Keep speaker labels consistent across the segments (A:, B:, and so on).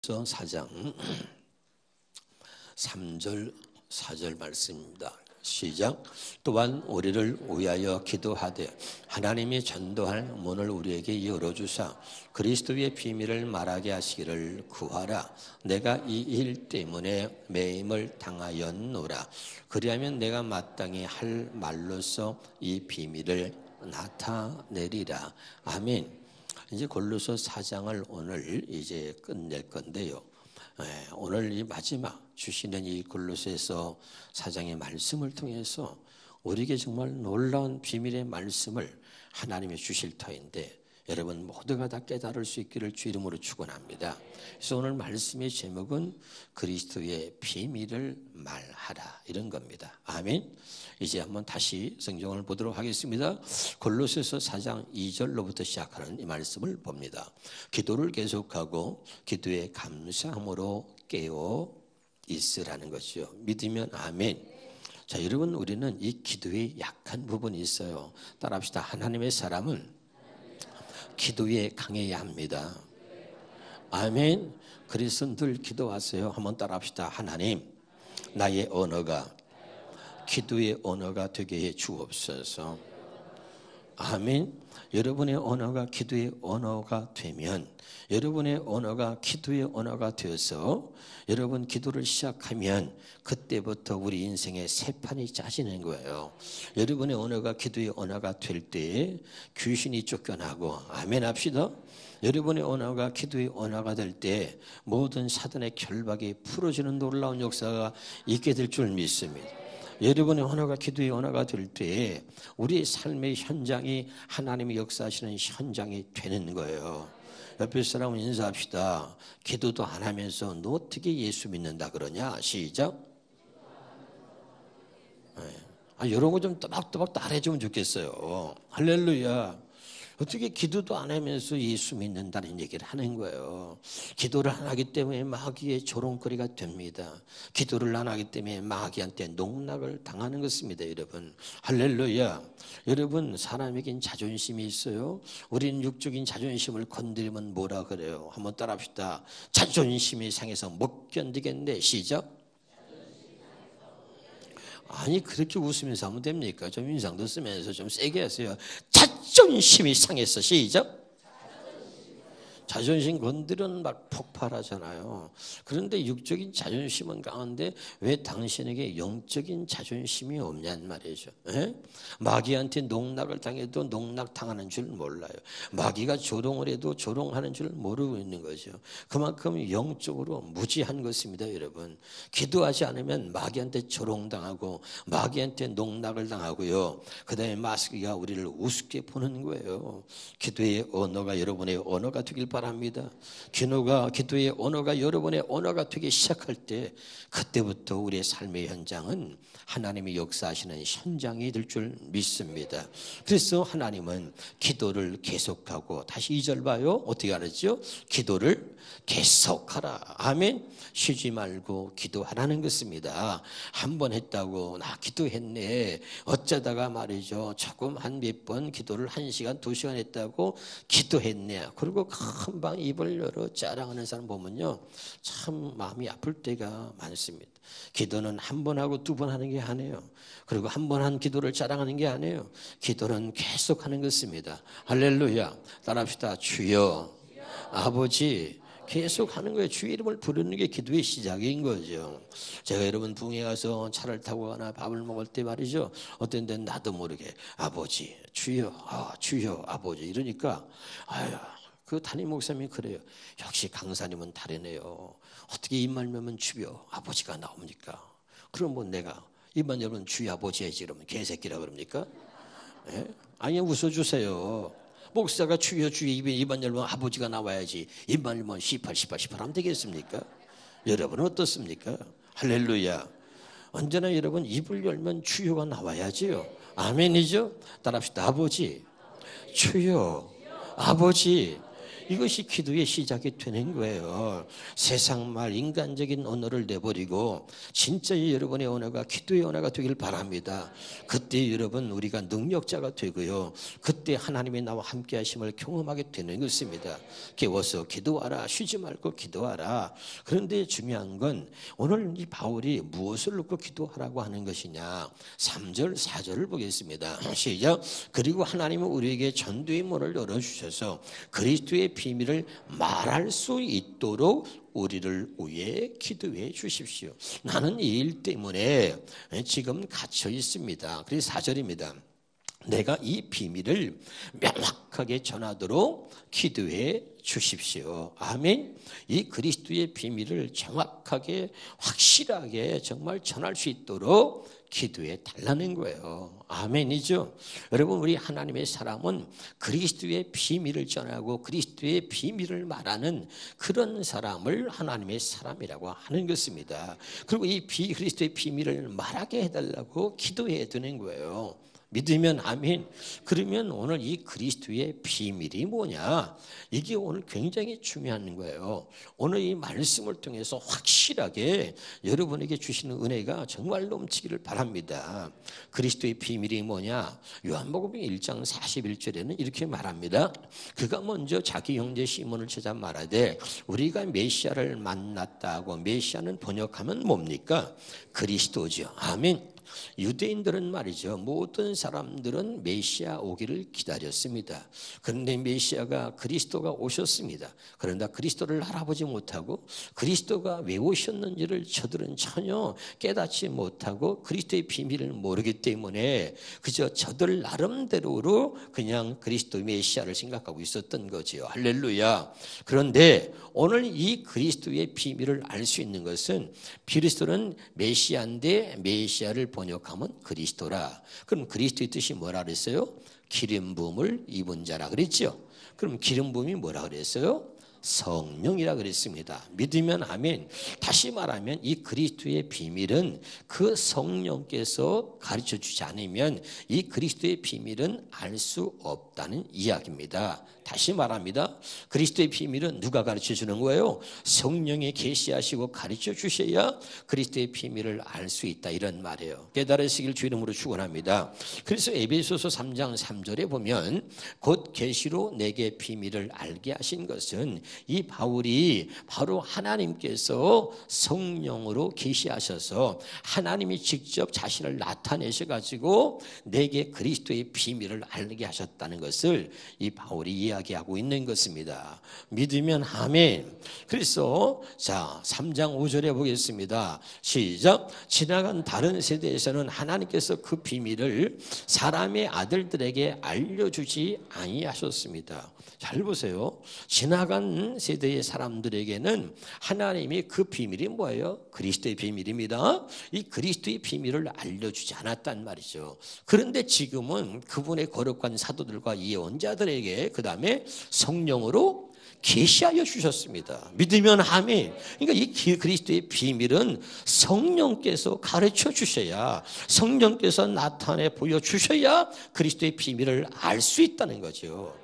A: 4장 3절 4절 말씀입니다. 시작. 또한 우리를 위하여 기도하되 하나님이 전도할 문을 우리에게 열어주사 그리스도의 비밀을 말하게 하시기를 구하라. 내가 이 일 때문에 매임을 당하였노라. 그리하면 내가 마땅히 할 말로서 이 비밀을 나타내리라. 아멘. 이제 골로새 4장을 오늘 이제 끝낼 건데요. 오늘 이 마지막 주시는 이 골로새서 4장의 말씀을 통해서 우리에게 정말 놀라운 비밀의 말씀을 하나님이 주실 터인데 여러분 모두가 다 깨달을 수 있기를 주 이름으로 축원합니다. 그래서 오늘 말씀의 제목은 그리스도의 비밀을 말하라 이런 겁니다. 아멘. 이제 한번 다시 성경을 보도록 하겠습니다. 골로새서 4장 2절로부터 시작하는 이 말씀을 봅니다. 기도를 계속하고 기도에 감사함으로 깨어 있으라는 것이죠. 믿으면 아멘. 자, 여러분 우리는 이 기도에 약한 부분이 있어요. 따라합시다. 하나님의 사람은 기도에 강해야 합니다. 아멘. 그래서 늘 기도하세요. 한번 따라합시다. 하나님, 나의 언어가 기도의 언어가 되게 해 주옵소서. 아멘. 여러분의 언어가 기도의 언어가 되면 여러분의 언어가 기도의 언어가 되어서 여러분 기도를 시작하면 그때부터 우리 인생의 새 판이 짜지는 거예요. 여러분의 언어가 기도의 언어가 될 때 귀신이 쫓겨나고 아멘 합시다. 여러분의 언어가 기도의 언어가 될 때 모든 사단의 결박이 풀어지는 놀라운 역사가 있게 될 줄 믿습니다. 여러분의 언어가 기도의 언어가 될 때 우리의 삶의 현장이 하나님의 역사하시는 현장이 되는 거예요. 옆에 사람은 인사합시다. 기도도 안 하면서 너 어떻게 예수 믿는다 그러냐? 시작. 이런 거 좀 또박또박 따라해주면 좋겠어요. 할렐루야. 어떻게 기도도 안 하면서 예수 믿는다는 얘기를 하는 거예요. 기도를 안 하기 때문에 마귀의 조롱거리가 됩니다. 기도를 안 하기 때문에 마귀한테 농락을 당하는 것입니다. 여러분 할렐루야. 여러분 사람에겐 자존심이 있어요. 우리는 육적인 자존심을 건드리면 뭐라 그래요? 한번 따라합시다. 자존심이 상해서 못 견디겠네. 시작. 아니 그렇게 웃으면서 하면 됩니까? 좀 인상도 쓰면서 좀 세게 하세요. 자존심이 상했어. 시작. 자존심 건드리면 막 폭발하잖아요. 그런데 육적인 자존심은 강한데 왜 당신에게 영적인 자존심이 없냔 말이죠. 에? 마귀한테 농락을 당해도 농락당하는 줄 몰라요. 마귀가 조롱을 해도 조롱하는 줄 모르고 있는 거죠. 그만큼 영적으로 무지한 것입니다. 여러분 기도하지 않으면 마귀한테 조롱당하고 마귀한테 농락을 당하고요. 그 다음에 마귀가 우리를 우습게 보는 거예요. 기도의 언어가 여러분의 언어가 되길 바랍니다. 기도의 언어가 여러분의 언어가 되기 시작할 때 그때부터 우리의 삶의 현장은 하나님이 역사하시는 현장이 될 줄 믿습니다. 그래서 하나님은 기도를 계속하고 다시 2절 봐요. 어떻게 알았죠? 기도를 계속하라. 아멘. 쉬지 말고 기도하라는 것입니다. 한 번 했다고 나 기도했네. 어쩌다가 말이죠. 조금 한 몇 번 기도를 1시간 2시간 했다고 기도했네. 그리고 금방 입을 열어 자랑하는 사람 보면요. 참 마음이 아플 때가 많습니다. 기도는 한 번 하고 2번 하는 게 아니에요. 그리고 한 번 한 기도를 자랑하는 게 아니에요. 기도는 계속 하는 것입니다. 할렐루야. 따라합시다. 주여 아버지 계속 하는 거예요. 주의 이름을 부르는 게 기도의 시작인 거죠. 제가 여러분 부흥에 가서 차를 타고 가나 밥을 먹을 때 말이죠. 어떤 데는 나도 모르게 아버지 주여 주여 아버지 이러니까 아유 그 담임 목사님이 그래요. 역시 강사님은 다르네요. 어떻게 입만 열면 주여 아버지가 나옵니까? 그럼 뭐 내가 입만 열면 주여 아버지 해야지 그러면 개새끼라 그럽니까? 예? 아니 웃어주세요. 목사가 주여 주여 입만 열면 아버지가 나와야지 입만 열면 18 하면 되겠습니까? 여러분은 어떻습니까? 할렐루야. 언제나 여러분 입을 열면 주여가 나와야지요. 아멘이죠? 따라합시다. 아버지 주여 아버지 이것이 기도의 시작이 되는 거예요. 세상 말 인간적인 언어를 내버리고 진짜 여러분의 언어가 기도의 언어가 되길 바랍니다. 그때 여러분 우리가 능력자가 되고요. 그때 하나님이 나와 함께 하심을 경험하게 되는 것입니다. 깨워서 기도하라. 쉬지 말고 기도하라. 그런데 중요한 건 오늘 이 바울이 무엇을 놓고 기도하라고 하는 것이냐. 3절 4절을 보겠습니다. 시작. 그리고 하나님은 우리에게 전도의 문을 열어주셔서 그리스도의 비밀을 말할 수 있도록 우리를 위해 기도해 주십시오. 나는 이 일 때문에 지금 갇혀 있습니다. 그래서 4절입니다. 내가 이 비밀을 명확하게 전하도록 기도해 주십시오. 아멘. 이 그리스도의 비밀을 정확하게 확실하게 정말 전할 수 있도록 기도해 달라는 거예요. 아멘이죠. 여러분 우리 하나님의 사람은 그리스도의 비밀을 전하고 그리스도의 비밀을 말하는 그런 사람을 하나님의 사람이라고 하는 것입니다. 그리고 이 그리스도의 비밀을 말하게 해달라고 기도해야 되는 거예요. 믿으면 아멘. 그러면 오늘 이 그리스도의 비밀이 뭐냐? 이게 오늘 굉장히 중요한 거예요. 오늘 이 말씀을 통해서 확실하게 여러분에게 주시는 은혜가 정말 넘치기를 바랍니다. 그리스도의 비밀이 뭐냐? 요한복음 1장 41절에는 이렇게 말합니다. 그가 먼저 자기 형제 시몬을 찾아 말하되 우리가 메시아를 만났다고. 메시아는 번역하면 뭡니까? 그리스도죠. 아멘. 유대인들은 말이죠. 모든 사람들은 메시아 오기를 기다렸습니다. 그런데 메시아가 그리스도가 오셨습니다. 그런데 그리스도를 알아보지 못하고 그리스도가 왜 오셨는지를 저들은 전혀 깨닫지 못하고 그리스도의 비밀을 모르기 때문에 그저 저들 나름대로로 그냥 그리스도 메시아를 생각하고 있었던 거지요. 할렐루야. 그런데 오늘 이 그리스도의 비밀을 알 수 있는 것은 그리스도는 메시아인데 메시아를 번역하면 그리스도라. 그럼 그리스도의 뜻이 뭐라 그랬어요? 기름 부음을 입은 자라 그랬죠. 그럼 기름 부음이 뭐라 그랬어요? 성령이라 그랬습니다. 믿으면 아멘. 다시 말하면 이 그리스도의 비밀은 그 성령께서 가르쳐 주지 않으면 이 그리스도의 비밀은 알 수 없다는 이야기입니다. 다시 말합니다. 그리스도의 비밀은 누가 가르쳐 주는 거예요? 성령이 계시하시고 가르쳐 주셔야 그리스도의 비밀을 알 수 있다 이런 말이에요. 깨달으시길 주 이름으로 축원합니다. 그래서 에베소서 3장 3절에 보면 곧 계시로 내게 비밀을 알게 하신 것은 이 바울이 바로 하나님께서 성령으로 계시하셔서 하나님이 직접 자신을 나타내셔 가지고 내게 그리스도의 비밀을 알게 하셨다는 것을 이 바울이 이야기하고 있는 것입니다. 믿으면 아멘. 그래서 자 3장 5절에 보겠습니다. 시작. 지나간 다른 세대에서는 하나님께서 그 비밀을 사람의 아들들에게 알려주지 아니하셨습니다. 잘 보세요. 지나간 세대의 사람들에게는 하나님이 그 비밀이 뭐예요? 그리스도의 비밀입니다. 이 그리스도의 비밀을 알려주지 않았단 말이죠. 그런데 지금은 그분의 거룩한 사도들과 예언자들에게 그 다음에 성령으로 계시하여 주셨습니다. 믿으면 아멘. 그러니까 이 그리스도의 비밀은 성령께서 가르쳐 주셔야, 성령께서 나타내 보여주셔야 그리스도의 비밀을 알 수 있다는 거죠.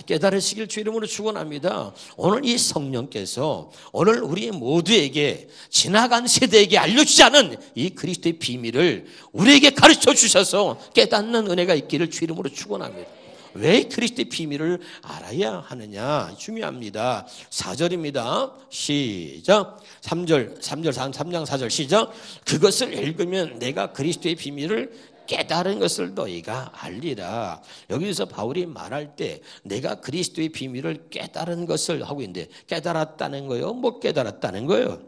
A: 깨달으시길 주 이름으로 축원합니다. 오늘 이 성령께서 오늘 우리 모두에게 지나간 세대에게 알려주지 않은 이 그리스도의 비밀을 우리에게 가르쳐 주셔서 깨닫는 은혜가 있기를 주 이름으로 축원합니다. 왜 그리스도의 비밀을 알아야 하느냐? 중요합니다. 4절입니다. 시작. 3장 4절 시작. 그것을 읽으면 내가 그리스도의 비밀을 깨달은 것을 너희가 알리라. 여기서 바울이 말할 때 내가 그리스도의 비밀을 깨달은 것을 하고 있는데 깨달았다는 거요? 뭐 깨달았다는 거요?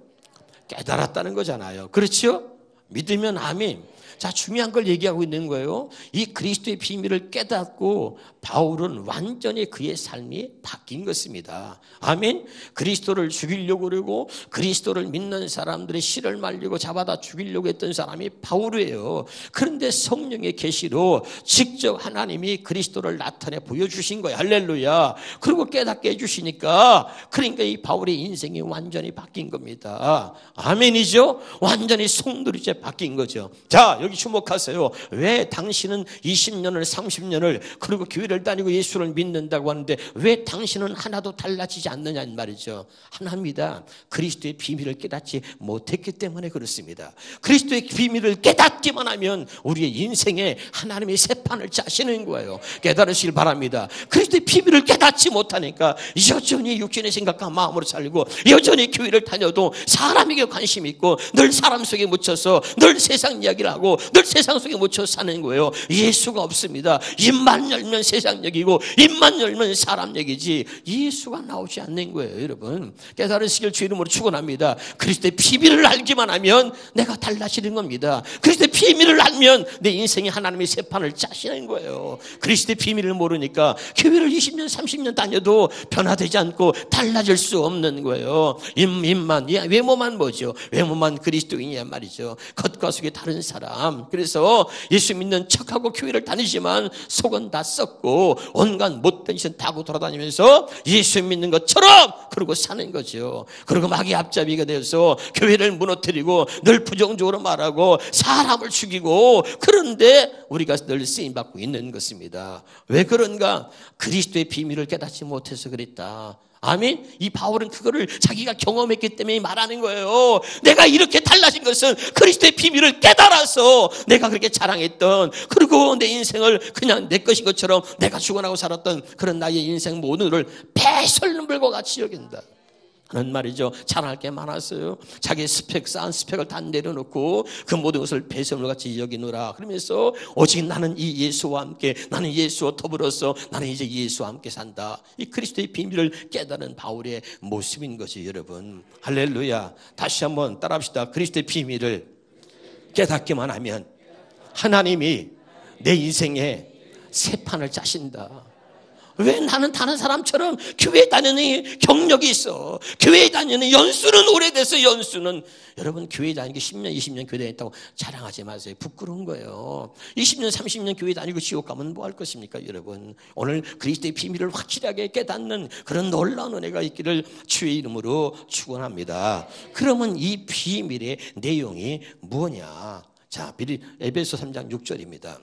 A: 깨달았다는 거잖아요. 그렇죠? 믿으면 아멘. 자, 중요한 걸 얘기하고 있는 거예요. 이 그리스도의 비밀을 깨닫고 바울은 완전히 그의 삶이 바뀐 것입니다. 아멘. 그리스도를 죽이려고 그러고 그리스도를 믿는 사람들의 씨를 말리고 잡아다 죽이려고 했던 사람이 바울이에요. 그런데 성령의 계시로 직접 하나님이 그리스도를 나타내 보여주신 거예요. 할렐루야. 그리고 깨닫게 해주시니까 그러니까 이 바울의 인생이 완전히 바뀐 겁니다. 아멘이죠. 완전히 송두리째 바뀐 거죠. 자, 여기 주목하세요. 왜 당신은 20년을 30년을 그리고 교회를 다니고 예수를 믿는다고 하는데 왜 당신은 하나도 달라지지 않느냐 이 말이죠. 하나입니다. 그리스도의 비밀을 깨닫지 못했기 때문에 그렇습니다. 그리스도의 비밀을 깨닫기만 하면 우리의 인생에 하나님의 새판을 짜시는 거예요. 깨달으시길 바랍니다. 그리스도의 비밀을 깨닫지 못하니까 여전히 육신의 생각과 마음으로 살고 여전히 교회를 다녀도 사람에게 관심이 있고 늘 사람 속에 묻혀서 늘 세상 이야기를 하고 늘 세상 속에 묻혀서 사는 거예요. 예수가 없습니다. 입만 열면 세상 얘기고 입만 열면 사람 얘기지 예수가 나오지 않는 거예요. 여러분 깨달으시길 주 이름으로 축원합니다. 그리스도의 비밀을 알기만 하면 내가 달라지는 겁니다. 그리스도의 비밀을 알면 내 인생이 하나님의 새판을 짜시는 거예요. 그리스도의 비밀을 모르니까 교회를 20년 30년 다녀도 변화되지 않고 달라질 수 없는 거예요. 입만 외모만 뭐죠? 외모만 그리스도인이란 말이죠. 겉과 속이 다른 사람. 그래서 예수 믿는 척하고 교회를 다니지만 속은 다 썩고 온갖 못된 짓은 다 하고 돌아다니면서 예수 믿는 것처럼 그러고 사는 거죠. 그리고 마귀 앞잡이가 되어서 교회를 무너뜨리고 늘 부정적으로 말하고 사람을 죽이고 그런데 우리가 늘 쓰임받고 있는 것입니다. 왜 그런가? 그리스도의 비밀을 깨닫지 못해서 그랬다. 아멘. 이 바울은 그거를 자기가 경험했기 때문에 말하는 거예요. 내가 이렇게 달라진 것은 그리스도의 비밀을 깨달아서 내가 그렇게 자랑했던 그리고 내 인생을 그냥 내 것인 것처럼 내가 죽어나고 살았던 그런 나의 인생 모든을 배설물과 같이 여긴다 하는 말이죠. 잘할 게 많았어요. 자기의 쌓은 스펙을 다 내려놓고 그 모든 것을 배설물같이 여기노라. 그러면서 오직 나는 이 예수와 함께 나는 예수와 더불어서 나는 이제 예수와 함께 산다. 이 그리스도의 비밀을 깨달은 바울의 모습인 거지 여러분. 할렐루야. 다시 한번 따라합시다. 그리스도의 비밀을 깨닫기만 하면 하나님이 내 인생에 새 판을 짜신다. 왜 나는 다른 사람처럼 교회 다니는 경력이 있어. 교회 다니는 연수는 오래돼서 연수는 여러분 교회 다니기 10년 20년 교회 다녔다고 자랑하지 마세요. 부끄러운 거예요. 20년 30년 교회 다니고 지옥 가면 뭐 할 것입니까 여러분. 오늘 그리스도의 비밀을 확실하게 깨닫는 그런 놀라운 은혜가 있기를 주의 이름으로 축원합니다. 그러면 이 비밀의 내용이 뭐냐. 자, 에베소 3장 6절입니다.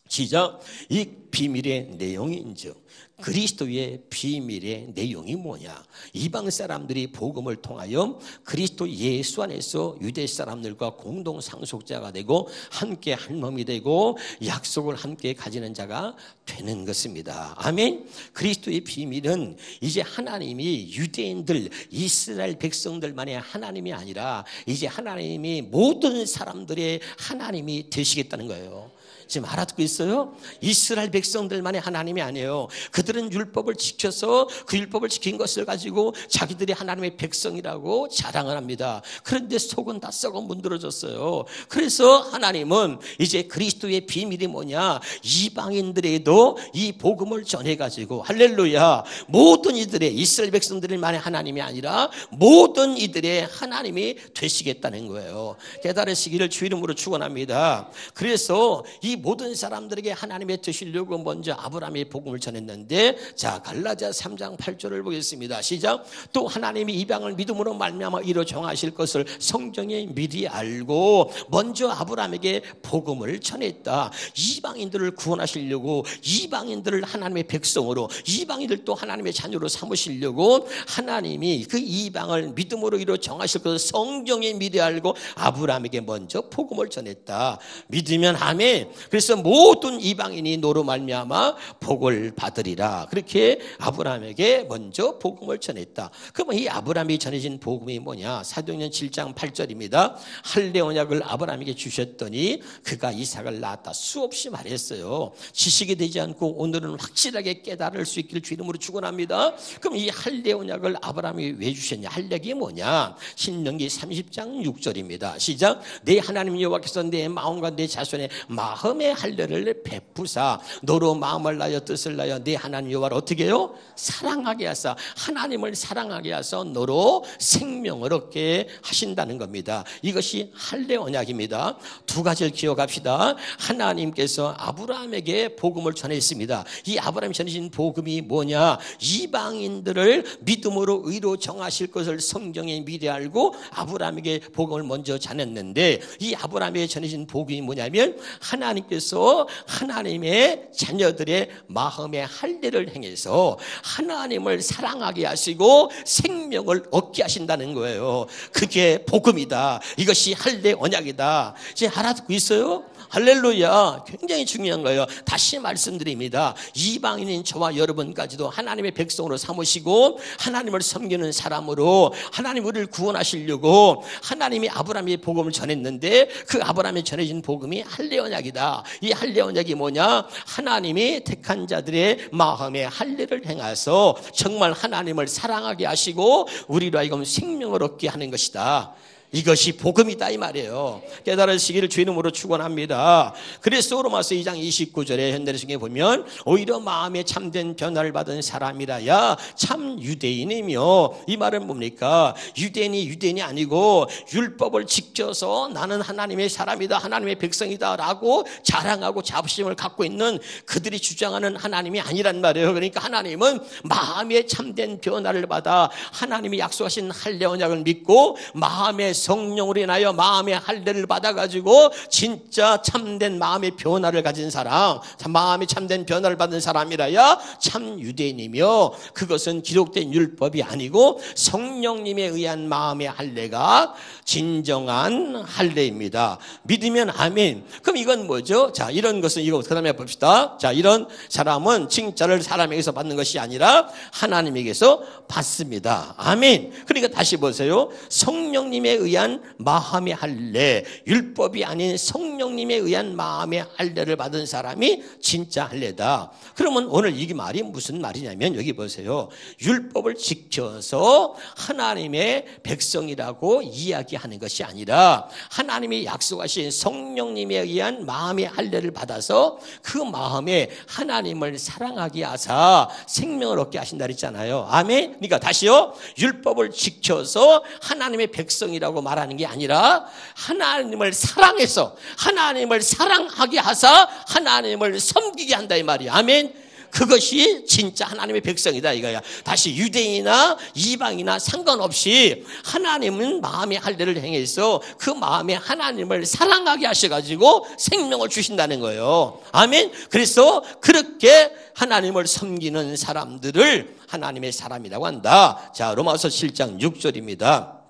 A: 시작. 이 비밀의 내용인즉 그리스도의 비밀의 내용이 뭐냐. 이방 사람들이 복음을 통하여 그리스도 예수 안에서 유대 사람들과 공동 상속자가 되고 함께 한 몸이 되고 약속을 함께 가지는 자가 되는 것입니다. 아멘. 그리스도의 비밀은 이제 하나님이 유대인들 이스라엘 백성들만의 하나님이 아니라 이제 하나님이 모든 사람들의 하나님이 되시겠다는 거예요. 지금 알아듣고 있어요? 이스라엘 백성들만의 하나님이 아니에요. 그들은 율법을 지켜서 그 율법을 지킨 것을 가지고 자기들이 하나님의 백성이라고 자랑을 합니다. 그런데 속은 다 썩어 문드러졌어요. 그래서 하나님은 이제 그리스도의 비밀이 뭐냐, 이방인들에도 이 복음을 전해가지고 할렐루야, 모든 이들의 이스라엘 백성들만의 하나님이 아니라 모든 이들의 하나님이 되시겠다는 거예요. 깨달으시기를 주 이름으로 축원합니다. 그래서 이 모든 사람들에게 하나님의 되시려고 먼저 아브라함의 복음을 전했는데, 자 갈라디아 3장 8절을 보겠습니다. 시작. 또 하나님이 이방을 믿음으로 말미암아 이루 정하실 것을 성경에 미리 알고 먼저 아브라함에게 복음을 전했다. 이방인들을 구원하시려고, 이방인들을 하나님의 백성으로, 이방인들도 하나님의 자녀로 삼으시려고 하나님이 그 이방을 믿음으로 이루 정하실 것을 성경에 미리 알고 아브라함에게 먼저 복음을 전했다. 믿으면 아멘. 그래서 모든 이방인이 너로 말미암아 복을 받으리라. 그렇게 아브라함에게 먼저 복음을 전했다. 그러면 이 아브라함이 전해진 복음이 뭐냐? 사도행전 7장 8절입니다. 할례 언약을 아브라함에게 주셨더니 그가 이삭을 낳았다. 수없이 말했어요. 지식이 되지 않고 오늘은 확실하게 깨달을 수 있기를 주 이름으로 축원합니다. 그럼 이 할례 언약을 아브라함이 왜 주셨냐? 할례가 뭐냐? 신명기 30장 6절입니다. 시작. 내 하나님 여호와께서 내 마음과 내 자손의 마음 마음의 할례를 베푸사 너로 마음을 나여 뜻을 나여 네 하나님 여호와를 어떻게 해요? 사랑하게 하사 하나님을 사랑하게 하사 너로 생명을 얻게 하신다는 겁니다. 이것이 할례 언약입니다. 두 가지를 기억합시다. 하나님께서 아브라함에게 복음을 전했습니다. 이 아브라함이 전해진 복음이 뭐냐? 이방인들을 믿음으로 의로 정하실 것을 성경에 미리 알고 아브라함에게 복음을 먼저 전했는데, 이 아브라함에게 전해진 복음이 뭐냐면 하나님께서 하나님의 자녀들의 마음의 할례를 행해서 하나님을 사랑하게 하시고 생명을 얻게 하신다는 거예요. 그게 복음이다. 이것이 할례 언약이다. 이제 알아듣고 있어요? 할렐루야. 굉장히 중요한 거예요. 다시 말씀드립니다. 이방인인 저와 여러분까지도 하나님의 백성으로 삼으시고 하나님을 섬기는 사람으로 하나님 우리를 구원하시려고 하나님이 아브라함의 복음을 전했는데, 그 아브라함에 전해진 복음이 할례 언약이다. 이 할례 언약이 뭐냐? 하나님이 택한 자들의 마음에 할례를 행하서 정말 하나님을 사랑하게 하시고 우리로 하여금 생명을 얻게 하는 것이다. 이것이 복음이다 이 말이에요. 깨달으시기를 주 이름으로 축원합니다. 그래서 로마서 2장 29절에 현대성경에 보면 오히려 마음에 참된 변화를 받은 사람이라야 참 유대인이며, 이 말은 뭡니까? 유대인이 아니고 율법을 지켜서 나는 하나님의 사람이다, 하나님의 백성이다 라고 자랑하고 자부심을 갖고 있는 그들이 주장하는 하나님이 아니란 말이에요. 그러니까 하나님은 마음에 참된 변화를 받아 하나님이 약속하신 할례 언약을 믿고 마음의 성령으로 인하여 마음의 할례를 받아가지고 진짜 참된 마음의 변화를 가진 사람, 마음이 참된 변화를 받은 사람이라야 참 유대인이며, 그것은 기록된 율법이 아니고 성령님에 의한 마음의 할례가 진정한 할례입니다. 믿으면 아멘. 그럼 이건 뭐죠? 자, 이런 것은 이거 그 다음에 봅시다. 자, 이런 사람은 칭찬을 사람에게서 받는 것이 아니라 하나님에게서 받습니다. 아멘. 그러니까 다시 보세요. 성령님에 의한 마음의 할례, 율법이 아닌 성령님에 의한 마음의 할례를 받은 사람이 진짜 할례다. 그러면 오늘 이 말이 무슨 말이냐면, 여기 보세요. 율법을 지켜서 하나님의 백성이라고 이야기하는 것이 아니라 하나님이 약속하신 성령님에 의한 마음의 할례를 받아서 그 마음에 하나님을 사랑하게 하사 생명을 얻게 하신다 그랬잖아요. 아멘. 그러니까 다시요. 율법을 지켜서 하나님의 백성이라고 말하는 게 아니라 하나님을 사랑해서 하나님을 사랑하게 하사 하나님을 섬기게 한다 이 말이야. 아멘. 그것이 진짜 하나님의 백성이다 이거야. 다시 유대인이나 이방이나 상관없이 하나님은 마음의 할례를 행해서 그 마음에 하나님을 사랑하게 하셔가지고 생명을 주신다는 거예요. 아멘. 그래서 그렇게 하나님을 섬기는 사람들을 하나님의 사람이라고 한다. 자, 로마서 7장 6절입니다.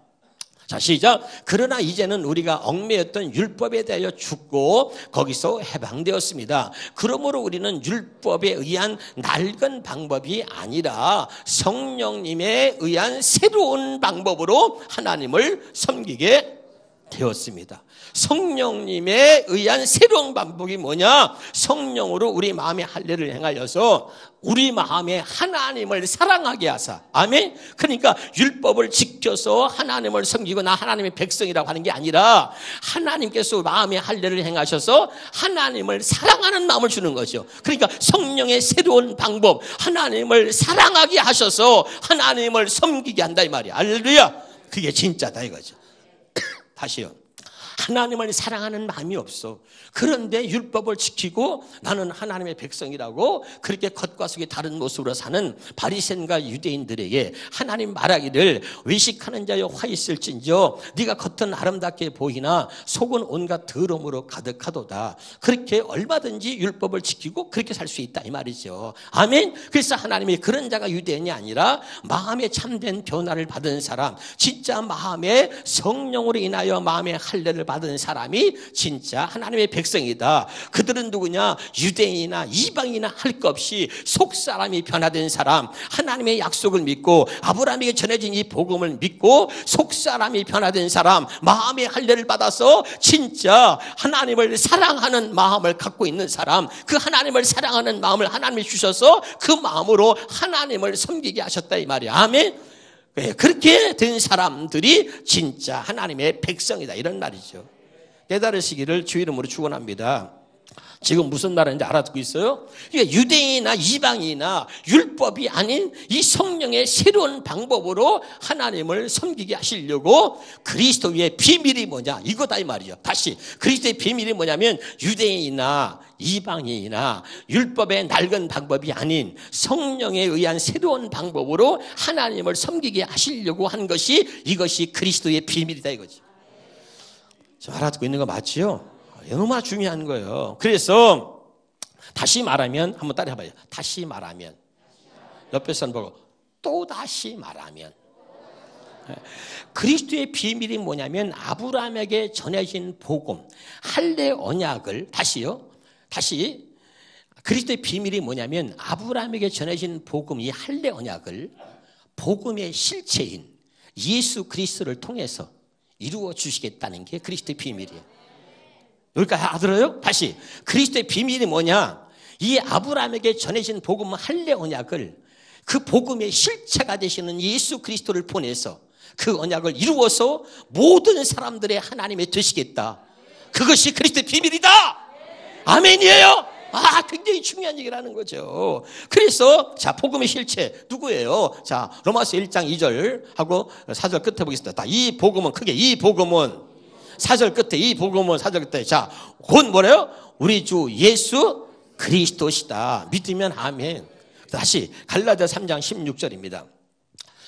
A: 자, 시작. 그러나 이제는 우리가 얽매였던 율법에 대하여 죽고 거기서 해방되었습니다. 그러므로 우리는 율법에 의한 낡은 방법이 아니라 성령님에 의한 새로운 방법으로 하나님을 섬기게 되었습니다. 성령님에 의한 새로운 방법이 뭐냐? 성령으로 우리 마음의 할례를 행하여서 우리 마음에 하나님을 사랑하게 하사. 아멘. 그러니까 율법을 지켜서 하나님을 섬기고 나 하나님의 백성이라고 하는 게 아니라 하나님께서 마음의 할례를 행하셔서 하나님을 사랑하는 마음을 주는 거죠. 그러니까 성령의 새로운 방법, 하나님을 사랑하게 하셔서 하나님을 섬기게 한다 이 말이야. 할렐루야. 그게 진짜다 이거죠. 다시요. 하나님을 사랑하는 마음이 없어. 그런데 율법을 지키고 나는 하나님의 백성이라고 그렇게 겉과 속이 다른 모습으로 사는 바리새인과 유대인들에게 하나님 말하기를 외식하는 자여 화 있을진저 네가 겉은 아름답게 보이나 속은 온갖 더러움으로 가득하도다. 그렇게 얼마든지 율법을 지키고 그렇게 살 수 있다 이 말이죠. 아멘. 그래서 하나님이 그런 자가 유대인이 아니라 마음에 참된 변화를 받은 사람, 진짜 마음에 성령으로 인하여 마음의 할례를 받은 사람이 진짜 하나님의 백성이다. 그들은 누구냐? 유대인이나 이방이나 할 것 없이 속사람이 변화된 사람, 하나님의 약속을 믿고 아브라함에게 전해진 이 복음을 믿고 속사람이 변화된 사람, 마음의 할례를 받아서 진짜 하나님을 사랑하는 마음을 갖고 있는 사람, 그 하나님을 사랑하는 마음을 하나님이 주셔서 그 마음으로 하나님을 섬기게 하셨다 이 말이야. 아멘. 그렇게 된 사람들이 진짜 하나님의 백성이다 이런 말이죠. 깨달으시기를 주 이름으로 축원합니다. 지금 무슨 말인지 알아듣고 있어요? 이게 유대인이나 이방인이나 율법이 아닌 이 성령의 새로운 방법으로 하나님을 섬기게 하시려고 그리스도의 비밀이 뭐냐? 이거다 이 말이죠. 다시 그리스도의 비밀이 뭐냐면 유대인이나 이방인이나 율법의 낡은 방법이 아닌 성령에 의한 새로운 방법으로 하나님을 섬기게 하시려고 한 것이 이것이 그리스도의 비밀이다 이거지. 알아듣고 있는 거 맞지요? 너무 중요한 거예요. 그래서 다시 말하면 한번 따라 해봐요. 다시 말하면 옆에 사람 보고 또 다시 말하면 그리스도의 비밀이 뭐냐면 아브라함에게 전해진 복음 할례 언약을 다시 그리스도의 비밀이 뭐냐면 아브라함에게 전해진 복음 이 할례 언약을 복음의 실체인 예수 그리스도를 통해서 이루어 주시겠다는 게 그리스도의 비밀이에요. 여기까지 알아들어요? 다시 그리스도의 비밀이 뭐냐? 이 아브라함에게 전해진 복음 할례 언약을 그 복음의 실체가 되시는 예수 그리스도를 보내서 그 언약을 이루어서 모든 사람들의 하나님이 되시겠다. 그것이 그리스도의 비밀이다. 아멘이에요. 굉장히 중요한 얘기라는 거죠. 그래서 자 복음의 실체 누구예요? 자 로마서 1장 2절 하고 4절 끝에 보겠습니다. 이 복음은 크게 이 복음은 4절 끝에 이 복음은 4절 끝에 자 곧 뭐래요? 우리 주 예수 그리스도시다. 믿으면 아멘. 다시 갈라디아 3장 16절입니다.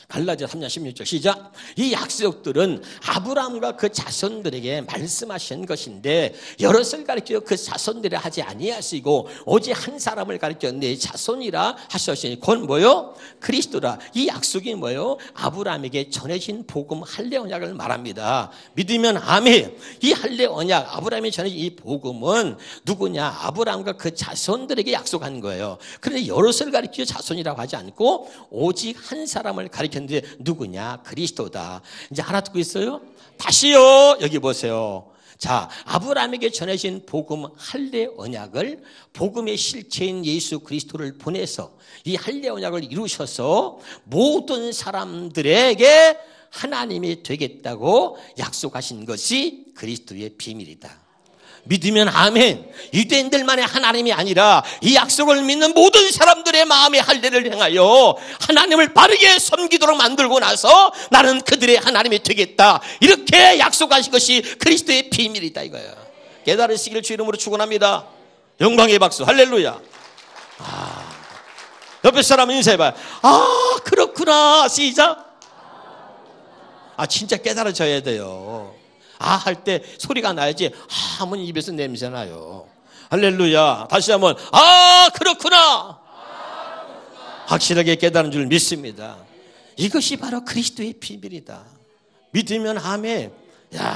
A: 갈라디아 3장 16절 시작. 이 약속들은 아브라함과 그 자손들에게 말씀하신 것인데 여럿을 가리켜 그 자손들을 하지 아니하시고 오직 한 사람을 가리켜 내 자손이라 하셨으니 곧 뭐요? 그리스도라. 이 약속이 뭐요? 아브라함에게 전해진 복음 할례 언약을 말합니다. 믿으면 아멘. 이 할례 언약 아브라함이 전해진 이 복음은 누구냐? 아브라함과 그 자손들에게 약속한 거예요. 그런데 여럿을 가리켜 자손이라고 하지 않고 오직 한 사람을 가리켜 근데 누구냐? 그리스도다. 이제 알아듣고 있어요? 다시요. 여기 보세요. 자, 아브라함에게 전해진 복음 할례 언약을 복음의 실체인 예수 그리스도를 보내서 이 할례 언약을 이루셔서 모든 사람들에게 하나님이 되겠다고 약속하신 것이 그리스도의 비밀이다. 믿으면 아멘. 유대인들만의 하나님이 아니라 이 약속을 믿는 모든 사람들의 마음의 할례를 행하여 하나님을 바르게 섬기도록 만들고 나서 나는 그들의 하나님이 되겠다. 이렇게 약속하신 것이 그리스도의 비밀이다 이거예요. 깨달으시기를 주 이름으로 축원합니다. 영광의 박수 할렐루야. 옆에 사람 인사해봐요. 그렇구나. 시작. 진짜 깨달아져야 돼요. 할 때 소리가 나야지 하면 입에서 냄새 나요. 할렐루야. 다시 한번 그렇구나. 확실하게 깨달은 줄 믿습니다. 이것이 바로 그리스도의 비밀이다. 믿으면 아멘.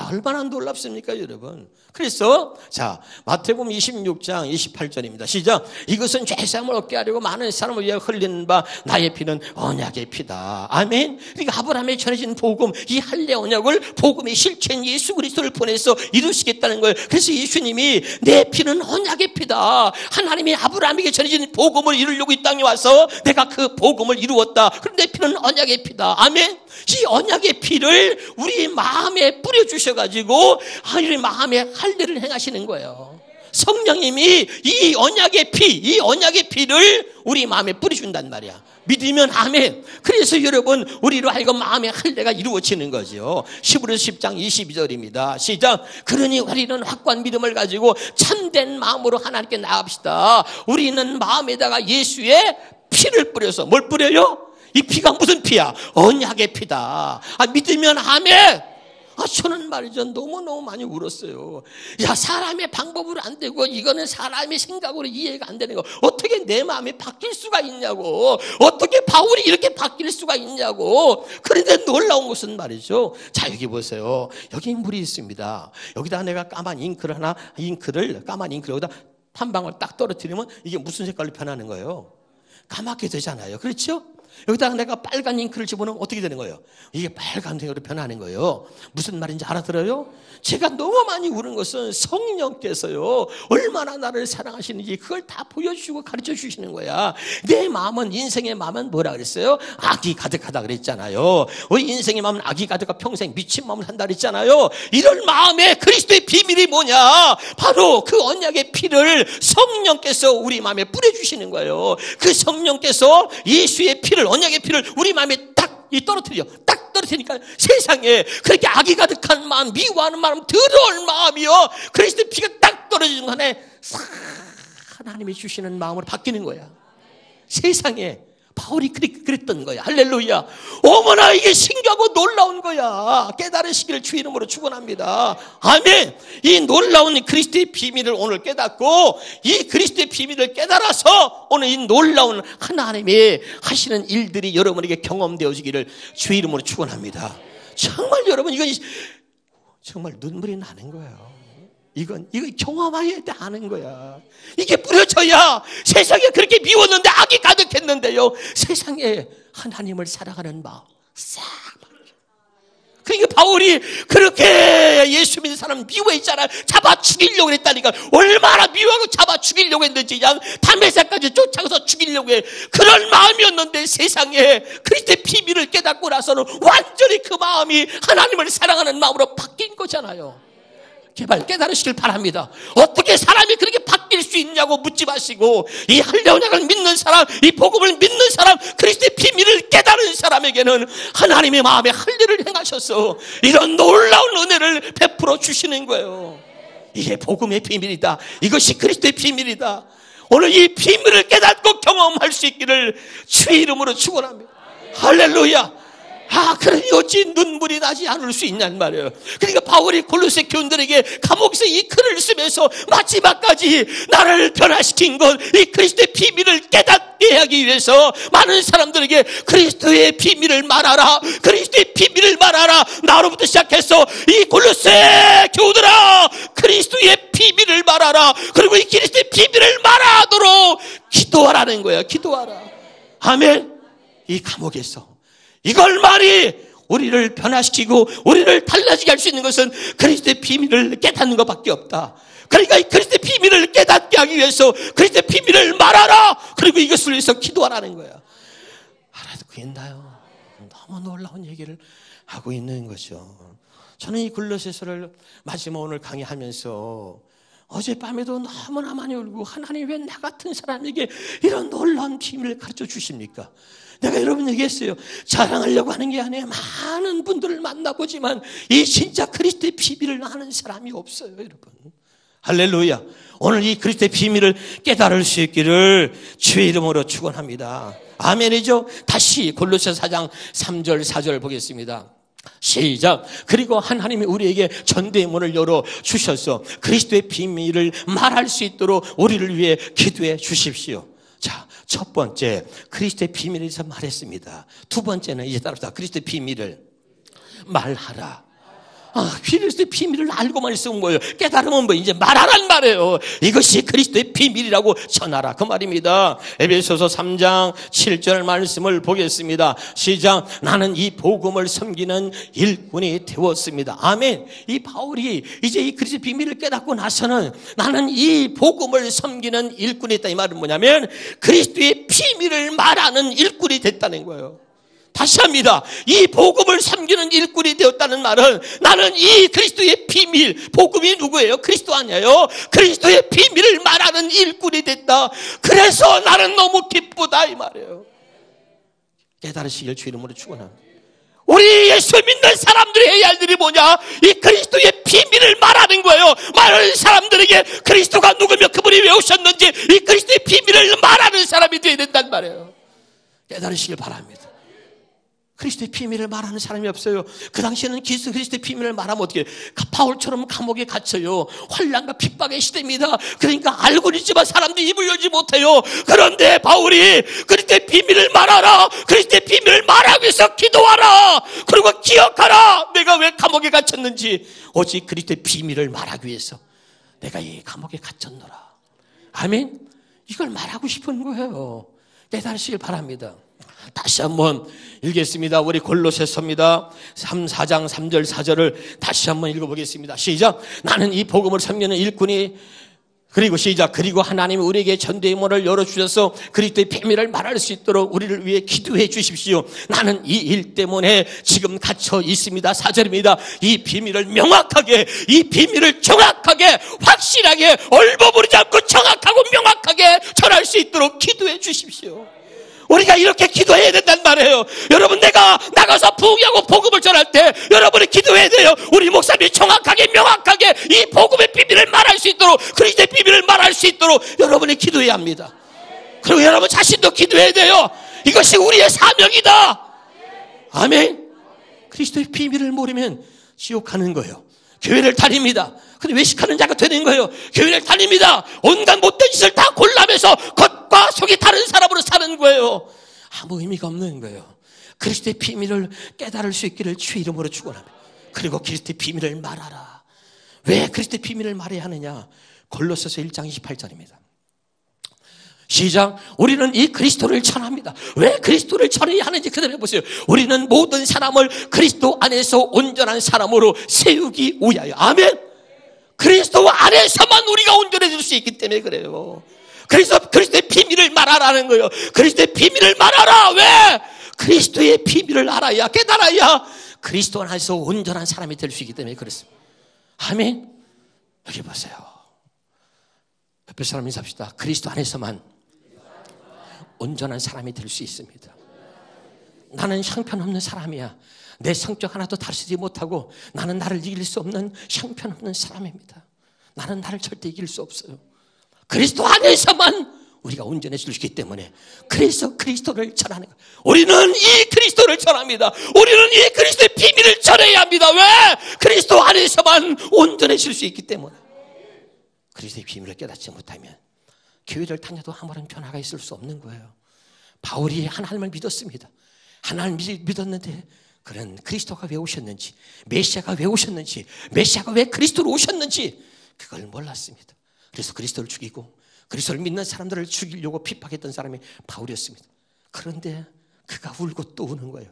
A: 얼마나 놀랍습니까 여러분. 그래서 자 마태복음 26장 28절입니다. 시작. 이것은 죄사함을 얻게 하려고 많은 사람을 위하여 흘리는 바 나의 피는 언약의 피다. 아멘. 그러니까 아브라함에 전해진 복음 이 할례 언약을 복음의 실체인 예수 그리스도를 보내서 이루시겠다는 거예요. 그래서 예수님이 내 피는 언약의 피다. 하나님이 아브라함에게 전해진 복음을 이루려고 이 땅에 와서 내가 그 복음을 이루었다. 그럼 내 피는 언약의 피다. 아멘. 이 언약의 피를 우리 마음에 뿌려주셔가지고 우리 마음에 할례를 행하시는 거예요. 성령님이 이 언약의 피를 우리 마음에 뿌려준단 말이야. 믿으면 아멘. 그래서 여러분 우리로 하여금 마음의 할례가 이루어지는 거죠. 히브리서 10장 22절입니다. 시작. 그러니 우리는 확고한 믿음을 가지고 참된 마음으로 하나님께 나갑시다. 우리는 마음에다가 예수의 피를 뿌려서 뭘 뿌려요? 이 피가 무슨 피야? 언약의 피다. 믿으면 아멘. 저는 말이죠 너무너무 많이 울었어요. 사람의 방법으로 안 되고 이거는 사람의 생각으로 이해가 안 되는 거 어떻게 내 마음이 바뀔 수가 있냐고. 어떻게 바울이 이렇게 바뀔 수가 있냐고. 그런데 놀라운 것은 말이죠. 자 여기 보세요. 여기 물이 있습니다. 여기다 내가 까만 잉크를 여기다 한 방울 딱 떨어뜨리면 이게 무슨 색깔로 변하는 거예요? 까맣게 되잖아요. 그렇죠? 여기다가 내가 빨간 잉크를 집어넣으면 어떻게 되는 거예요? 이게 빨간색으로 변하는 거예요. 무슨 말인지 알아들어요? 제가 너무 많이 우는 것은 성령께서요, 얼마나 나를 사랑하시는지 그걸 다 보여주시고 가르쳐 주시는 거야. 내 마음은, 인생의 마음은 뭐라 그랬어요? 악이 가득하다 그랬잖아요. 우리 인생의 마음은 악이 가득하 평생 미친 마음을 산다 그랬잖아요. 이런 마음에 그리스도의 비밀이 뭐냐? 바로 그 언약의 피를 성령께서 우리 마음에 뿌려주시는 거예요. 그 성령께서 예수의 피를, 언약의 피를 우리 마음에 딱 떨어뜨리니까 세상에 그렇게 악이 가득한 마음, 미워하는 마음, 더러운 마음이요, 그리스도의 피가 딱 떨어지는 간에 싹 하나님이 주시는 마음으로 바뀌는 거야. 세상에 바울이 그랬던 거야. 할렐루야. 어머나 이게 신기하고 놀라운 거야. 깨달으시기를 주 이름으로 축원합니다. 아멘. 이 놀라운 그리스도의 비밀을 오늘 깨닫고, 이 그리스도의 비밀을 깨달아서 오늘 이 놀라운 하나님이 하시는 일들이 여러분에게 경험되어지기를 주 이름으로 축원합니다. 정말 여러분, 이건 정말 눈물이 나는 거예요. 이거 경험해야 돼, 하는 거야. 이게 뿌려져야, 세상에 그렇게 미웠는데 악이 가득했는데요, 세상에 하나님을 사랑하는 마음 싹. 그러니까 바울이 그렇게 예수 믿는 사람 미워했잖아. 잡아 죽이려고 했다니까. 얼마나 미워하고 잡아 죽이려고 했는지, 그냥 담에색까지 쫓아가서 죽이려고 해. 그런 마음이었는데 세상에 그리스도의 비밀을 깨닫고 나서는 완전히 그 마음이 하나님을 사랑하는 마음으로 바뀐 거잖아요. 제발 깨달으시길 바랍니다. 어떻게 사람이 그렇게 바뀔 수 있냐고 묻지 마시고, 이 할례언약을 믿는 사람, 이 복음을 믿는 사람, 그리스도의 비밀을 깨달은 사람에게는 하나님의 마음에 할례를 행하셔서 이런 놀라운 은혜를 베풀어 주시는 거예요. 이게 복음의 비밀이다. 이것이 그리스도의 비밀이다. 오늘 이 비밀을 깨닫고 경험할 수 있기를 주의 이름으로 축원합니다. 할렐루야. 그러니 어찌 눈물이 나지 않을 수 있냔 말이에요. 그러니까 바울이 골로새 교인들에게 감옥에서 이 글을 쓰면서 마지막까지 나를 변화시킨 것, 이 그리스도의 비밀을 깨닫게 하기 위해서 많은 사람들에게 그리스도의 비밀을 말하라, 그리스도의 비밀을 말하라, 나로부터 시작해서 이 골로새 교우들아, 그리스도의 비밀을 말하라, 그리고 이 그리스도의 비밀을 말하도록 기도하라는 거예요. 기도하라. 아멘. 이 감옥에서 이걸만이 우리를 변화시키고 우리를 달라지게 할 수 있는 것은 그리스도의 비밀을 깨닫는 것밖에 없다. 그러니까 이 그리스도의 비밀을 깨닫게 하기 위해서 그리스도의 비밀을 말하라, 그리고 이것을 위해서 기도하라는 거야. 알아듣고 있나요? 너무 놀라운 얘기를 하고 있는 거죠. 저는 이 골로새서를 마지막 오늘 강의하면서 어젯밤에도 너무나 많이 울고, 하나님 왜 나 같은 사람에게 이런 놀라운 비밀을 가르쳐 주십니까? 내가 여러분에게 했어요. 자랑하려고 하는 게 아니에요. 많은 분들을 만나보지만 이 진짜 그리스도의 비밀을 아는 사람이 없어요, 여러분. 할렐루야. 오늘 이 그리스도의 비밀을 깨달을 수 있기를 주의 이름으로 축원합니다. 아멘이죠. 다시 골로새 4장 3절 4절 보겠습니다. 시작. 그리고 하나님이 우리에게 전대의 문을 열어 주셔서 그리스도의 비밀을 말할 수 있도록 우리를 위해 기도해 주십시오. 자, 첫 번째 그리스도의 비밀에 대해서 말했습니다. 두 번째는 이제 따라서 그리스도의 비밀을 말하라. 그리스도의 비밀을 알고만 있으면 뭐예요? 깨달으면 뭐 이제 말하란 말이에요. 이것이 그리스도의 비밀이라고 전하라, 그 말입니다. 에베소서 3장 7절 말씀을 보겠습니다. 시작. 나는 이 복음을 섬기는 일꾼이 되었습니다. 아멘. 이 바울이 이제 이 그리스도의 비밀을 깨닫고 나서는 나는 이 복음을 섬기는 일꾼이 됐다. 이 말은 뭐냐면 그리스도의 비밀을 말하는 일꾼이 됐다는 거예요. 다시 합니다. 이 복음을 섬기는 일꾼이 되었다는 말은 나는 이 그리스도의 비밀, 복음이 누구예요? 그리스도 아니에요? 그리스도의 비밀을 말하는 일꾼이 됐다. 그래서 나는 너무 기쁘다, 이 말이에요. 깨달으시길 주 이름으로 축원합니다. 우리 예수 믿는 사람들이 해야 할 일이 뭐냐? 이 그리스도의 비밀을 말하는 거예요. 많은 사람들에게 그리스도가 누구며 그분이 왜 오셨는지 이 그리스도의 비밀을 말하는 사람이 되어야 된단 말이에요. 깨달으시길 바랍니다. 그리스도의 비밀을 말하는 사람이 없어요. 그 당시에는 그리스도의 비밀을 말하면 어떻게 해요? 바울처럼 감옥에 갇혀요. 환난과 핍박의 시대입니다. 그러니까 알고는 있지만 사람들이 입을 열지 못해요. 그런데 바울이 그리스도의 비밀을 말하라, 그리스도의 비밀을 말하기 위해서 기도하라, 그리고 기억하라, 내가 왜 감옥에 갇혔는지. 오직 그리스도의 비밀을 말하기 위해서 내가 이 감옥에 갇혔노라. 아멘. 이걸 말하고 싶은 거예요. 깨달으시길 바랍니다. 다시 한번 읽겠습니다. 우리 골로새서입니다. 4장 3절 4절을 다시 한번 읽어보겠습니다. 시작. 나는 이 복음을 섬기는 일꾼이 그리고 시작. 그리고 하나님이 우리에게 전도의 문을 열어주셔서 그리스도의 비밀을 말할 수 있도록 우리를 위해 기도해 주십시오. 나는 이 일 때문에 지금 갇혀 있습니다. 4절입니다. 이 비밀을 명확하게, 이 비밀을 정확하게, 확실하게, 얼버무리지 않고 정확하고 명확하게 전할 수 있도록 기도해 주십시오. 우리가 이렇게 기도해야 된단 말이에요. 여러분, 내가 나가서 부흥하고 복음을 전할 때 여러분이 기도해야 돼요. 우리 목사님이 정확하게 명확하게 이 복음의 비밀을 말할 수 있도록, 그리스도의 비밀을 말할 수 있도록 여러분이 기도해야 합니다. 그리고 여러분 자신도 기도해야 돼요. 이것이 우리의 사명이다. 아멘. 그리스도의 비밀을 모르면 지옥 가는 거예요. 교회를 다닙니다. 근데 외식하는 자가 되는 거예요. 교회를 다닙니다. 온갖 못된 짓을 다 골라내서 겉과 속이 다른 사람으로 사는 거예요. 아무 의미가 없는 거예요. 그리스도의 비밀을 깨달을 수 있기를 주의 이름으로 축원합니다. 그리고 그리스도의 비밀을 말하라. 왜 그리스도의 비밀을 말해야 하느냐? 골로새서 1장 28절입니다. 시작. 우리는 이 그리스도를 전합니다. 왜 그리스도를 전해야 하는지 그대로 해보세요. 우리는 모든 사람을 그리스도 안에서 온전한 사람으로 세우기 위하여. 아멘. 그리스도 안에서만 우리가 온전해질 수 있기 때문에 그래요. 그래서 그리스도의 비밀을 말하라는 거예요. 그리스도의 비밀을 말하라. 왜? 그리스도의 비밀을 알아야, 깨달아야 그리스도 안에서 온전한 사람이 될 수 있기 때문에 그렇습니다. 아멘. 여기 보세요. 옆에 사람 인사합시다. 그리스도 안에서만 온전한 사람이 될 수 있습니다. 나는 형편없는 사람이야. 내 성격 하나도 다루지 못하고 나는 나를 이길 수 없는 형편없는 사람입니다. 나는 나를 절대 이길 수 없어요. 그리스도 안에서만 우리가 온전해질 수 있기 때문에 그래서 그리스도를 전하는 거예요. 우리는 이 그리스도를 전합니다. 우리는 이 그리스도의 비밀을 전해야 합니다. 왜? 그리스도 안에서만 온전해질 수 있기 때문에. 그리스도의 비밀을 깨닫지 못하면 교회를 다녀도 아무런 변화가 있을 수 없는 거예요. 바울이 하나님을 믿었습니다. 하나님을 믿었는데 그런 그리스도가 왜 오셨는지, 메시아가 왜 오셨는지, 메시아가 왜 그리스도로 오셨는지 그걸 몰랐습니다. 그래서 그리스도를 죽이고 그리스도를 믿는 사람들을 죽이려고 핍박했던 사람이 바울이었습니다. 그런데 그가 울고 또 우는 거예요.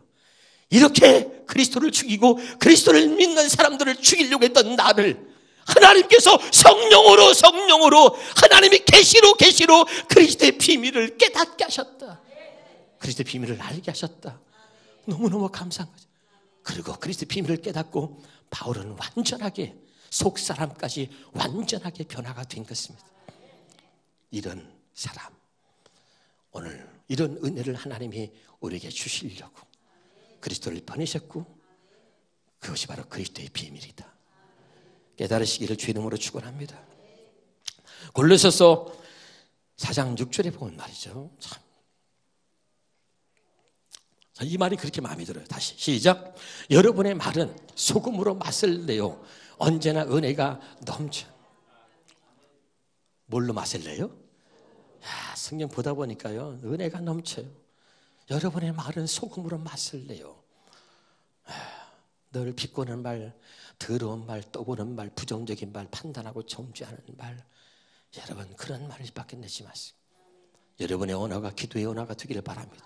A: 이렇게 그리스도를 죽이고 그리스도를 믿는 사람들을 죽이려고 했던 나를 하나님께서 성령으로 하나님이 계시로 그리스도의 비밀을 깨닫게 하셨다. 그리스도의 비밀을 알게 하셨다. 너무너무 감사한 거죠. 그리고 그리스도의 비밀을 깨닫고 바울은 완전하게 속사람까지 완전하게 변화가 된 것입니다. 이런 사람, 오늘 이런 은혜를 하나님이 우리에게 주시려고 그리스도를 보내셨고 그것이 바로 그리스도의 비밀이다. 깨달으시기를 주의 이름으로 축원합니다. 골로새서 4장 6절에 보면 말이죠. 참. 이 말이 그렇게 마음에 들어요. 다시 시작. 여러분의 말은 소금으로 맛을 내요. 언제나 은혜가 넘쳐. 뭘로 맛을 내요? 성경 보다 보니까요, 은혜가 넘쳐요. 여러분의 말은 소금으로 맛을 내요. 늘 비꼬는 말, 더러운 말, 떠보는 말, 부정적인 말, 판단하고 정죄하는 말, 여러분 그런 말밖에 내지 마세요. 여러분의 언어가 기도의 언어가 되기를 바랍니다.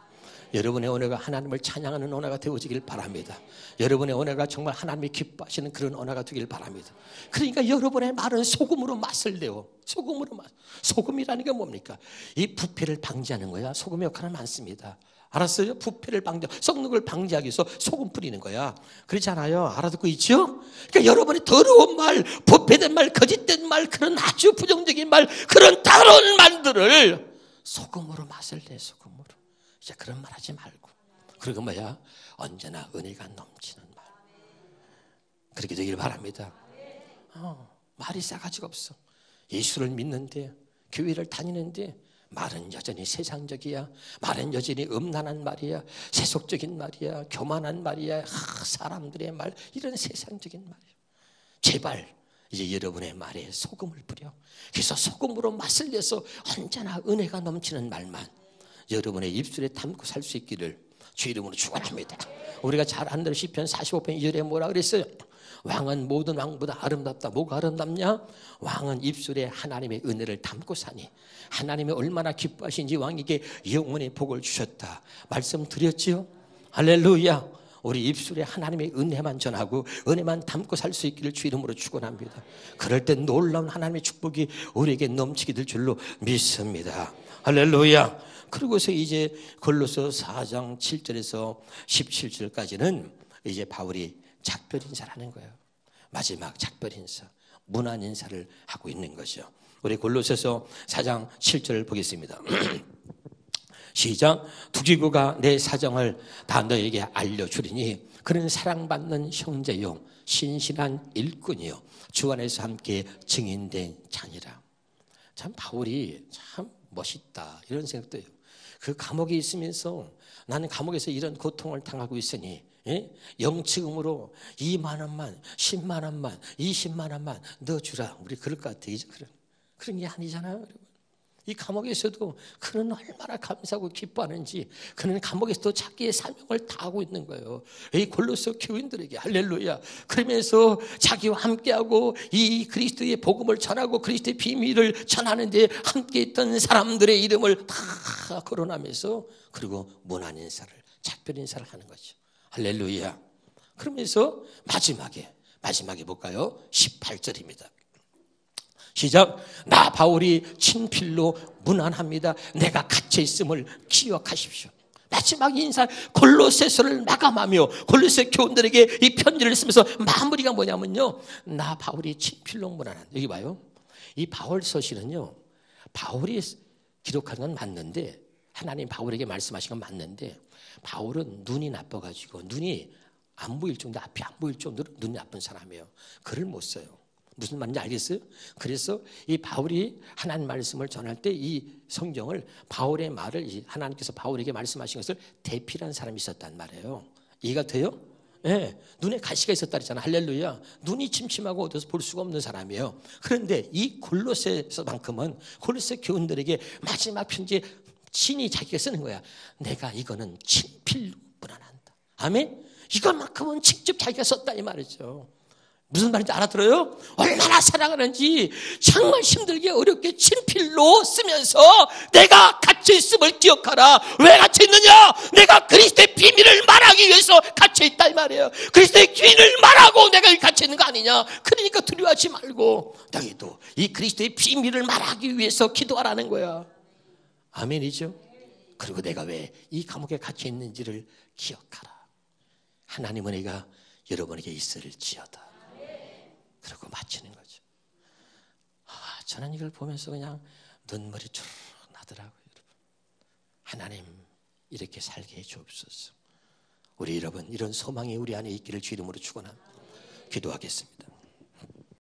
A: 여러분의 언어가 하나님을 찬양하는 언어가 되어지길 바랍니다. 여러분의 언어가 정말 하나님이 기뻐하시는 그런 언어가 되길 바랍니다. 그러니까 여러분의 말은 소금으로 맛을 내요. 소금으로 맛. 소금이라는 게 뭡니까? 이 부패를 방지하는 거야. 소금의 역할은 많습니다. 알았어요? 부패를 썩는 걸 방지하기 위해서 소금 뿌리는 거야. 그렇지 않아요? 알아듣고 있죠? 그러니까 여러분의 더러운 말, 부패된 말, 거짓된 말, 그런 아주 부정적인 말, 그런 다른 말들을 소금으로 맛을 내, 소금으로. 이제 그런 말 하지 말고. 그리고 뭐야? 언제나 은혜가 넘치는 말. 그렇게 되길 바랍니다. 말이 싸가지가 없어. 예수를 믿는데, 교회를 다니는데 말은 여전히 세상적이야. 말은 여전히 음란한 말이야. 세속적인 말이야. 교만한 말이야. 사람들의 말, 이런 세상적인 말이야. 제발 이제 여러분의 말에 소금을 뿌려. 그래서 소금으로 맛을 내서 언제나 은혜가 넘치는 말만 여러분의 입술에 담고 살 수 있기를 주 이름으로 축원합니다. 우리가 잘 아는 시편 45편 2절에 뭐라 그랬어요? 왕은 모든 왕보다 아름답다. 뭐가 아름답냐? 왕은 입술에 하나님의 은혜를 담고 사니 하나님이 얼마나 기뻐하신지 왕에게 영원의 복을 주셨다. 말씀드렸지요? 할렐루야. 우리 입술에 하나님의 은혜만 전하고 은혜만 담고 살 수 있기를 주 이름으로 축원합니다. 그럴 때 놀라운 하나님의 축복이 우리에게 넘치게 될 줄로 믿습니다. 할렐루야. 그리고서 이제 골로새 4장 7절에서 17절까지는 이제 바울이 작별 인사를 하는 거예요. 마지막 작별 인사, 문안 인사를 하고 있는 거죠. 우리 골로새서 4장 7절을 보겠습니다. 시작. 두기고가 내 사정을 다 너에게 알려주리니 그는 사랑받는 형제요 신실한 일꾼이요 주 안에서 함께 증인된 자니라. 참 바울이 참 멋있다 이런 생각도 해요. 그 감옥에 있으면서 나는 감옥에서 이런 고통을 당하고 있으니 영치금으로 2만 원만 10만 원만 20만 원만 넣어주라. 우리 그럴 것 같아요. 그런 게 아니잖아요. 여러분. 이 감옥에서도 그는 얼마나 감사하고 기뻐하는지 그는 감옥에서도 자기의 사명을 다하고 있는 거예요. 이 골로새 교인들에게 할렐루야. 그러면서 자기와 함께하고 이 그리스도의 복음을 전하고 그리스도의 비밀을 전하는 데 함께했던 사람들의 이름을 다 거론하면서 그리고 문안 인사를 작별 인사를 하는 거죠. 할렐루야. 그러면서 마지막에 볼까요? 18절입니다. 시작. 나 바울이 친필로 문안합니다. 내가 갇혀 있음을 기억하십시오. 마지막 인사 골로새서를 마감하며 골로새 교인들에게 이 편지를 쓰면서 마무리가 뭐냐면요. 나 바울이 친필로 문안한다. 여기 봐요. 이 바울 서신은요. 바울이 기록한 건 맞는데 하나님 바울에게 말씀하신 건 맞는데 바울은 눈이 나빠가지고 눈이 안 보일 정도 앞이 안 보일 정도로 눈이 나쁜 사람이에요. 글을 못 써요. 무슨 말인지 알겠어요? 그래서 이 바울이 하나님 말씀을 전할 때 이 성경을 바울의 말을 하나님께서 바울에게 말씀하신 것을 대필한 사람이 있었단 말이에요. 이해가 돼요? 네, 눈에 가시가 있었다 그랬잖아. 할렐루야. 눈이 침침하고 어디서 볼 수가 없는 사람이에요. 그런데 이 골로새서만큼은 골로새 교인들에게 마지막 편지에 친히 자기가 쓰는 거야. 내가 이거는 친필로 문안한다. 아멘? 이것만큼은 직접 자기가 썼다 이 말이죠. 무슨 말인지 알아들어요? 얼마나 사랑하는지 정말 힘들게 어렵게 친필로 쓰면서 내가 갇혀있음을 기억하라. 왜 갇혀있느냐? 내가 그리스도의 비밀을 말하기 위해서 갇혀있다 이 말이에요. 그리스도의 비밀을 말하고 내가 여기 갇혀있는 거 아니냐. 그러니까 두려워하지 말고 너희도 이 그리스도의 비밀을 말하기 위해서 기도하라는 거야. 아멘이죠? 그리고 내가 왜 이 감옥에 갇혀있는지를 기억하라. 하나님은 내가 여러분에게 있을지어다. 그러고 마치는 거죠. 저는 이걸 보면서 그냥 눈물이 쭉 나더라고요. 여러분. 하나님 이렇게 살게 해 주옵소서. 우리 여러분 이런 소망이 우리 안에 있기를 주 이름으로 축원합니다. 기도하겠습니다.